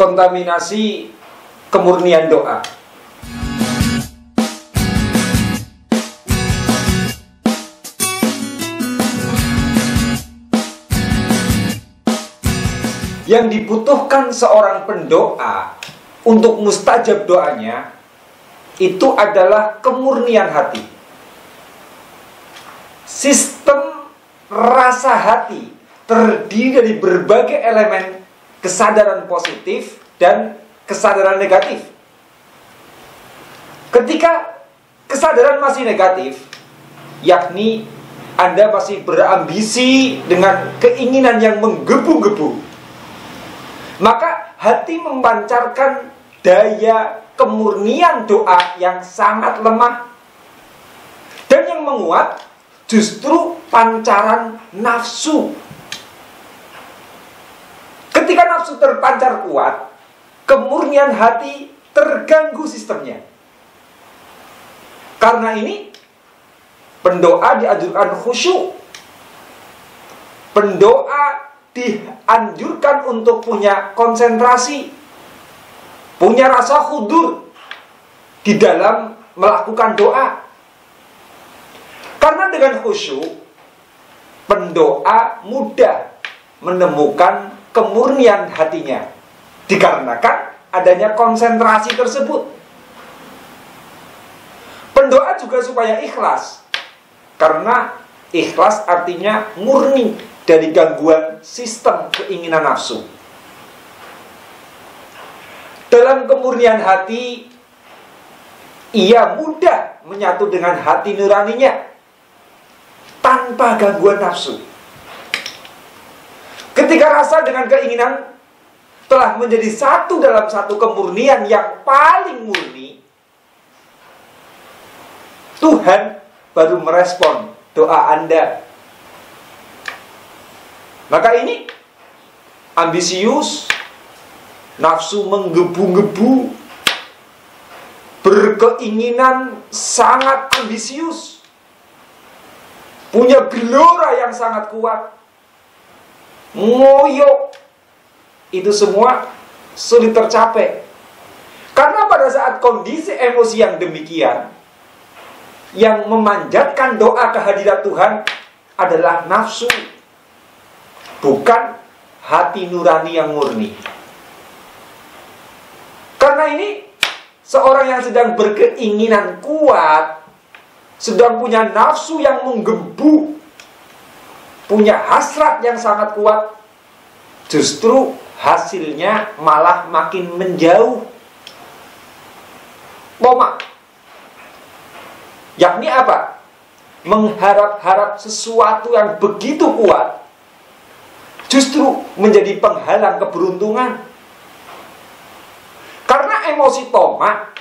kontaminasi kemurnian doa. Yang dibutuhkan seorang pendoa untuk mustajab doanya itu adalah kemurnian hati. Sistem rasa hati terdiri dari berbagai elemen kesadaran positif dan kesadaran negatif. Ketika kesadaran masih negatif, yakni Anda masih berambisi dengan keinginan yang menggebu-gebu, maka hati memancarkan daya kemurnian doa yang sangat lemah. Dan yang menguat justru pancaran nafsu. Ketika nafsu terpancar kuat, kemurnian hati terganggu sistemnya. Karena ini, pendoa dianjurkan khusyuk. Pendoa dianjurkan untuk punya konsentrasi, punya rasa khudur di dalam melakukan doa. Karena dengan khusyuk, pendoa mudah menemukan kemurnian hatinya, dikarenakan adanya konsentrasi tersebut. Pendoa juga supaya ikhlas, karena ikhlas artinya murni dari gangguan sistem keinginan nafsu. Dalam kemurnian hati, ia mudah menyatu dengan hati nuraninya tanpa gangguan nafsu. Ketika rasa dengan keinginan telah menjadi satu dalam satu kemurnian yang paling murni, Tuhan baru merespon doa Anda. Maka ini ambisius, nafsu menggebu-gebu, berkeinginan sangat ambisius, punya gelora yang sangat kuat, ngoyo, itu semua sulit tercapai. Karena pada saat kondisi emosi yang demikian, yang memanjatkan doa kehadirat Tuhan adalah nafsu, bukan hati nurani yang murni. Karena ini, seorang yang sedang berkeinginan kuat, sedang punya nafsu yang menggebu, punya hasrat yang sangat kuat, justru hasilnya malah makin menjauh. Toma, yakni apa? Mengharap-harap sesuatu yang begitu kuat justru menjadi penghalang keberuntungan. Karena emosi toma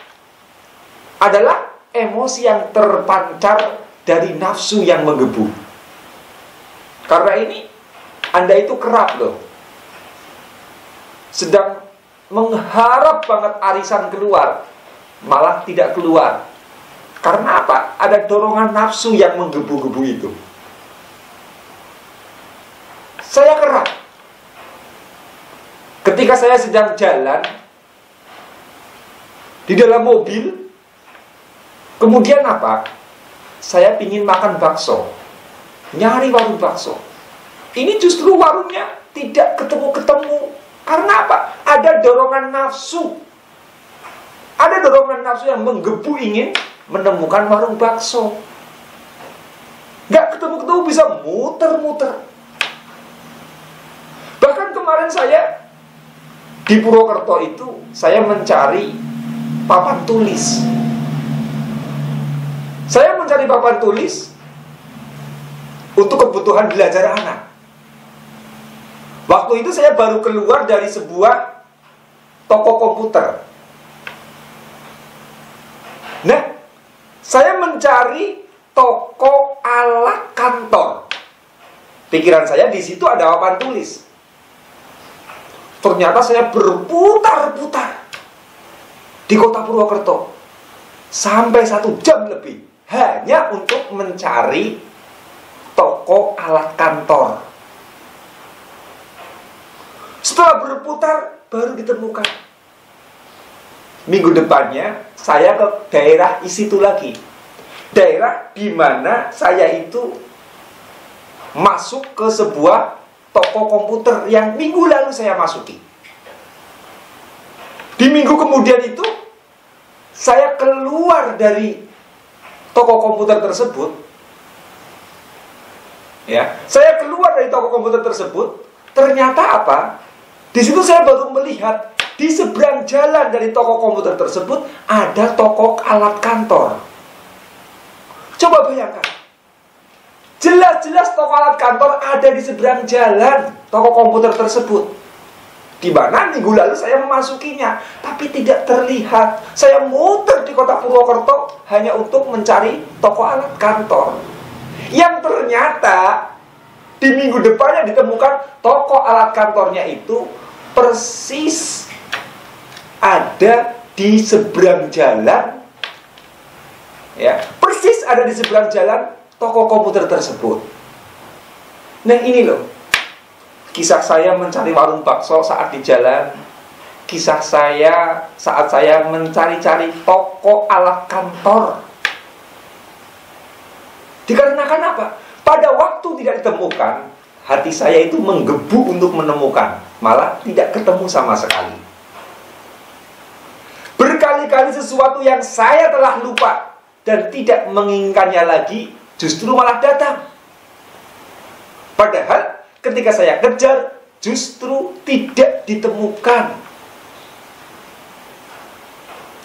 adalah emosi yang terpancar dari nafsu yang menggebu. Karena ini, Anda itu kerap loh, sedang mengharap banget arisan keluar, malah tidak keluar. Karena apa? Ada dorongan nafsu yang menggebu-gebu itu. Saya kerap, ketika saya sedang jalan di dalam mobil, kemudian apa? Saya ingin makan bakso, nyari warung bakso. Ini justru warungnya tidak ketemu-ketemu. Karena apa? Ada dorongan nafsu. Ada dorongan nafsu yang menggebu ingin menemukan warung bakso. Gak ketemu-ketemu, bisa muter-muter. Bahkan kemarin saya di Purwokerto itu, saya mencari papan tulis. Saya mencari papan tulis untuk kebutuhan belajar anak. Waktu itu saya baru keluar dari sebuah toko komputer. Nah, saya mencari toko alat kantor. Pikiran saya di situ ada papan tulis. Ternyata saya berputar-putar di kota Purwokerto sampai 1 jam lebih hanya untuk mencari toko alat kantor. Setelah berputar baru ditemukan. Minggu depannya saya ke daerah situ lagi. Daerah di mana saya itu masuk ke sebuah toko komputer yang minggu lalu saya masuki. Di minggu kemudian itu saya keluar dari toko komputer tersebut. Ya, saya keluar dari toko komputer tersebut. Ternyata apa? Di situ saya baru melihat di seberang jalan dari toko komputer tersebut ada toko alat kantor. Coba bayangkan. Jelas-jelas toko alat kantor ada di seberang jalan toko komputer tersebut. Di mana minggu lalu saya memasukinya, tapi tidak terlihat. Saya muter di kota Purwokerto hanya untuk mencari toko alat kantor. Yang ternyata di minggu depannya ditemukan toko alat kantornya itu persis ada di seberang jalan. Ya, persis ada di seberang jalan toko komputer tersebut. Nah, ini loh kisah saya mencari warung bakso saat di jalan. Kisah saya saat saya mencari-cari toko alat kantor. Dikarenakan apa? Pada waktu tidak ditemukan, hati saya itu menggebu untuk menemukan. Malah tidak ketemu sama sekali. Berkali-kali sesuatu yang saya telah lupa dan tidak menginginkannya lagi, justru malah datang. Padahal ketika saya kejar, justru tidak ditemukan.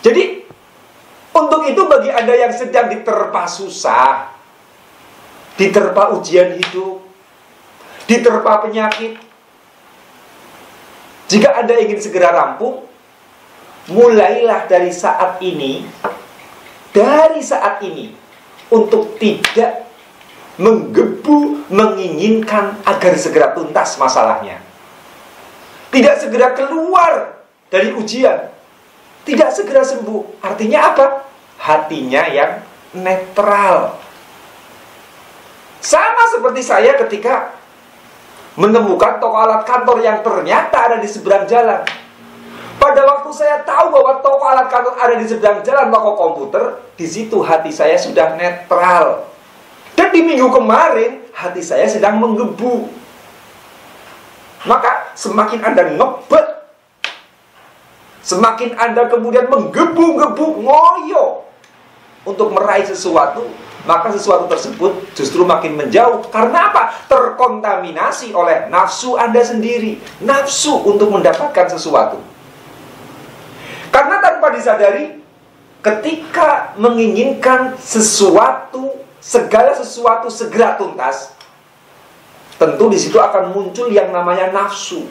Jadi, untuk itu bagi Anda yang sedang diterpa susah, diterpa ujian hidup, diterpa penyakit, jika Anda ingin segera rampung, mulailah dari saat ini, untuk tidak menggebu, menginginkan agar segera tuntas masalahnya. Tidak segera keluar dari ujian, tidak segera sembuh. Artinya apa? Hatinya yang netral. Sama seperti saya ketika menemukan toko alat kantor yang ternyata ada di seberang jalan. Pada waktu saya tahu bahwa toko alat kantor ada di seberang jalan toko komputer, di situ hati saya sudah netral. Dan di minggu kemarin, hati saya sedang menggebu. Maka semakin Anda ngebet, semakin Anda kemudian menggebu-gebu, ngoyo untuk meraih sesuatu, maka sesuatu tersebut justru makin menjauh. Karena apa? Terkontaminasi oleh nafsu Anda sendiri. Nafsu untuk mendapatkan sesuatu. Karena tanpa disadari, ketika menginginkan sesuatu, segala sesuatu segera tuntas, tentu di situ akan muncul yang namanya nafsu.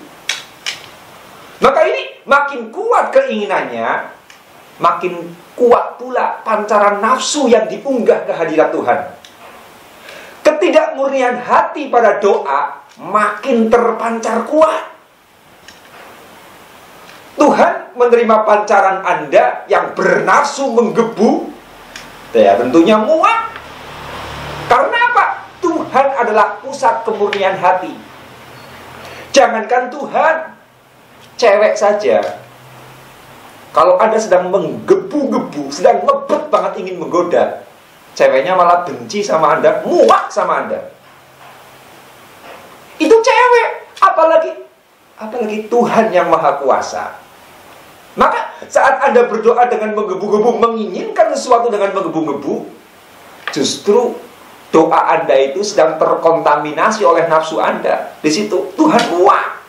Maka ini makin kuat keinginannya, makin kuat pula pancaran nafsu yang diunggah ke hadirat Tuhan. Ketidakmurnian hati pada doa makin terpancar kuat. Tuhan menerima pancaran Anda yang bernafsu menggebu, ya tentunya muak. Karena apa? Tuhan adalah pusat kemurnian hati. Jangankan Tuhan, cewek saja, kalau Anda sedang menggebu-gebu, sedang ngebet banget ingin menggoda, ceweknya malah benci sama Anda, muak sama Anda. Itu cewek, apalagi Tuhan yang Maha Kuasa. Maka saat Anda berdoa dengan menggebu-gebu, menginginkan sesuatu dengan menggebu-gebu, justru doa Anda itu sedang terkontaminasi oleh nafsu Anda. Di situ Tuhan muak.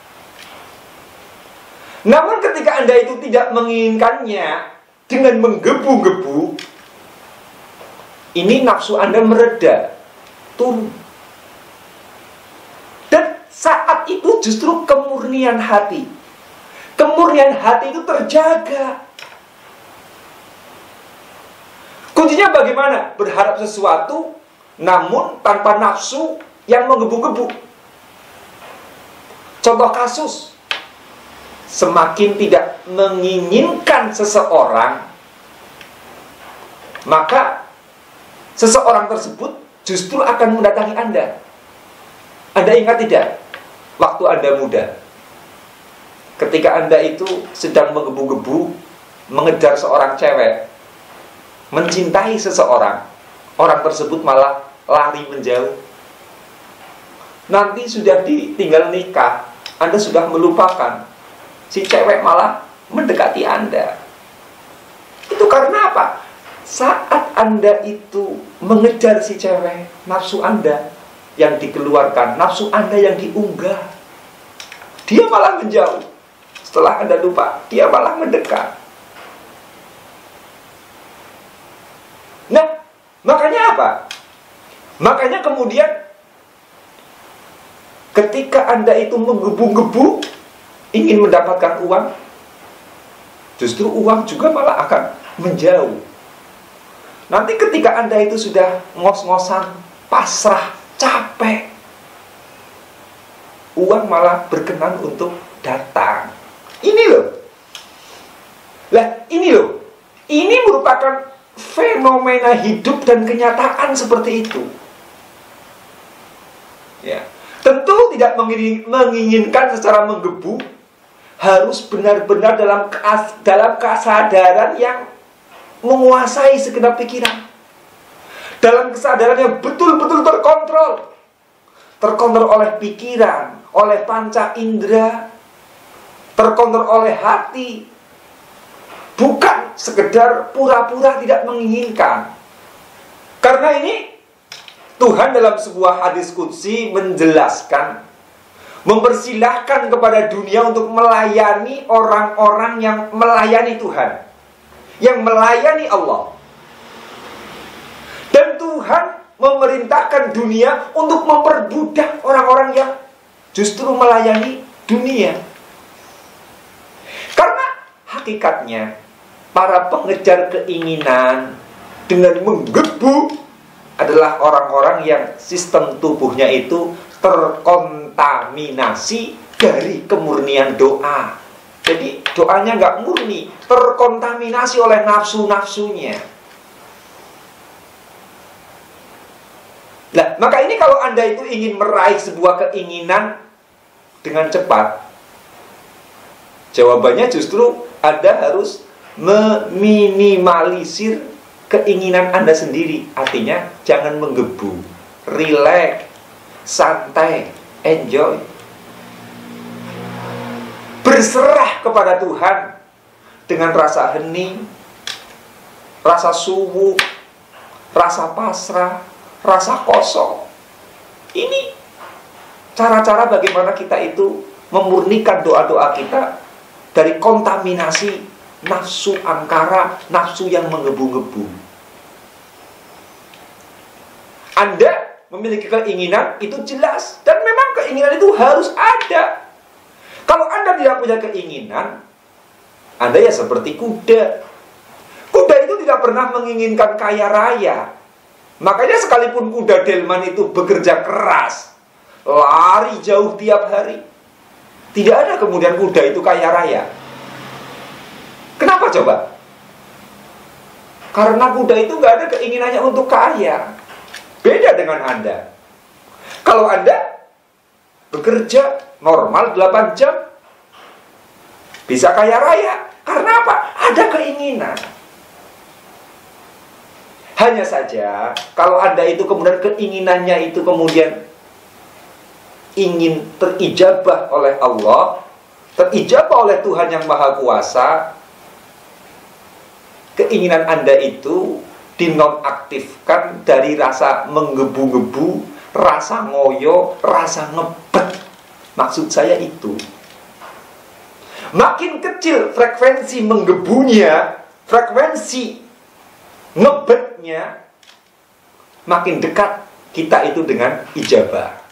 Namun ketika Anda itu tidak menginginkannya dengan menggebu-gebu, ini nafsu Anda mereda, turun. Dan saat itu justru kemurnian hati itu terjaga. Kuncinya bagaimana? Berharap sesuatu, namun tanpa nafsu yang menggebu-gebu. Contoh kasus, semakin tidak menginginkan seseorang, maka seseorang tersebut justru akan mendatangi Anda. Anda ingat tidak? Waktu Anda muda, ketika Anda itu sedang menggebu-gebu mengejar seorang cewek, mencintai seseorang, orang tersebut malah lari menjauh. Nanti sudah ditinggal nikah, Anda sudah melupakan, si cewek malah mendekati Anda. Itu karena apa? Saat Anda itu mengejar si cewek, nafsu Anda yang dikeluarkan, nafsu Anda yang diunggah, dia malah menjauh. Setelah Anda lupa, dia malah mendekat. Nah, makanya apa? Makanya kemudian ketika Anda itu menggebu-gebu ingin mendapatkan uang, justru uang juga malah akan menjauh. Nanti ketika Anda itu sudah ngos-ngosan, pasrah, capek, uang malah berkenan untuk datang. Ini loh. Lah, ini loh. Ini merupakan fenomena hidup dan kenyataan seperti itu. Ya. Tentu tidak menginginkan secara menggebu, harus benar-benar dalam kesadaran yang menguasai segenap pikiran, dalam kesadaran yang betul-betul terkontrol. Terkontrol oleh pikiran, oleh panca indera, terkontrol oleh hati. Bukan sekedar pura-pura tidak menginginkan. Karena ini Tuhan dalam sebuah hadis qudsi menjelaskan, mempersilahkan kepada dunia untuk melayani orang-orang yang melayani Tuhan, yang melayani Allah. Dan Tuhan memerintahkan dunia untuk memperbudak orang-orang yang justru melayani dunia. Karena hakikatnya para pengejar keinginan dengan menggebu adalah orang-orang yang sistem tubuhnya itu terkontaminasi dari kemurnian doa. Jadi doanya nggak murni, terkontaminasi oleh nafsu-nafsunya. Nah, maka ini kalau Anda itu ingin meraih sebuah keinginan dengan cepat, jawabannya justru Anda harus meminimalisir keinginan Anda sendiri. Artinya jangan menggebu, relax, santai, enjoy. Berserah kepada Tuhan dengan rasa hening, rasa suwu, rasa pasrah, rasa kosong. Ini cara-cara bagaimana kita itu memurnikan doa-doa kita dari kontaminasi nafsu angkara, nafsu yang menggebu-gebu. Anda memiliki keinginan, itu jelas. Dan memang keinginan itu harus ada. Kalau Anda tidak punya keinginan, Anda ya seperti kuda. Kuda itu tidak pernah menginginkan kaya raya. Makanya sekalipun kuda delman itu bekerja keras, lari jauh tiap hari, tidak ada kemudian kuda itu kaya raya. Kenapa coba? Karena kuda itu nggak ada keinginannya untuk kaya. Beda dengan Anda. Kalau Anda bekerja normal 8 jam, bisa kaya raya. Karena apa? Ada keinginan. Hanya saja, kalau Anda itu kemudian keinginannya itu kemudian ingin terijabah oleh Allah, terijabah oleh Tuhan yang Maha Kuasa, keinginan Anda itu dinonaktifkan dari rasa menggebu-gebu, rasa ngoyo, rasa ngebet. Maksud saya itu, makin kecil frekuensi menggebunya, frekuensi ngebetnya, makin dekat kita itu dengan ijabah.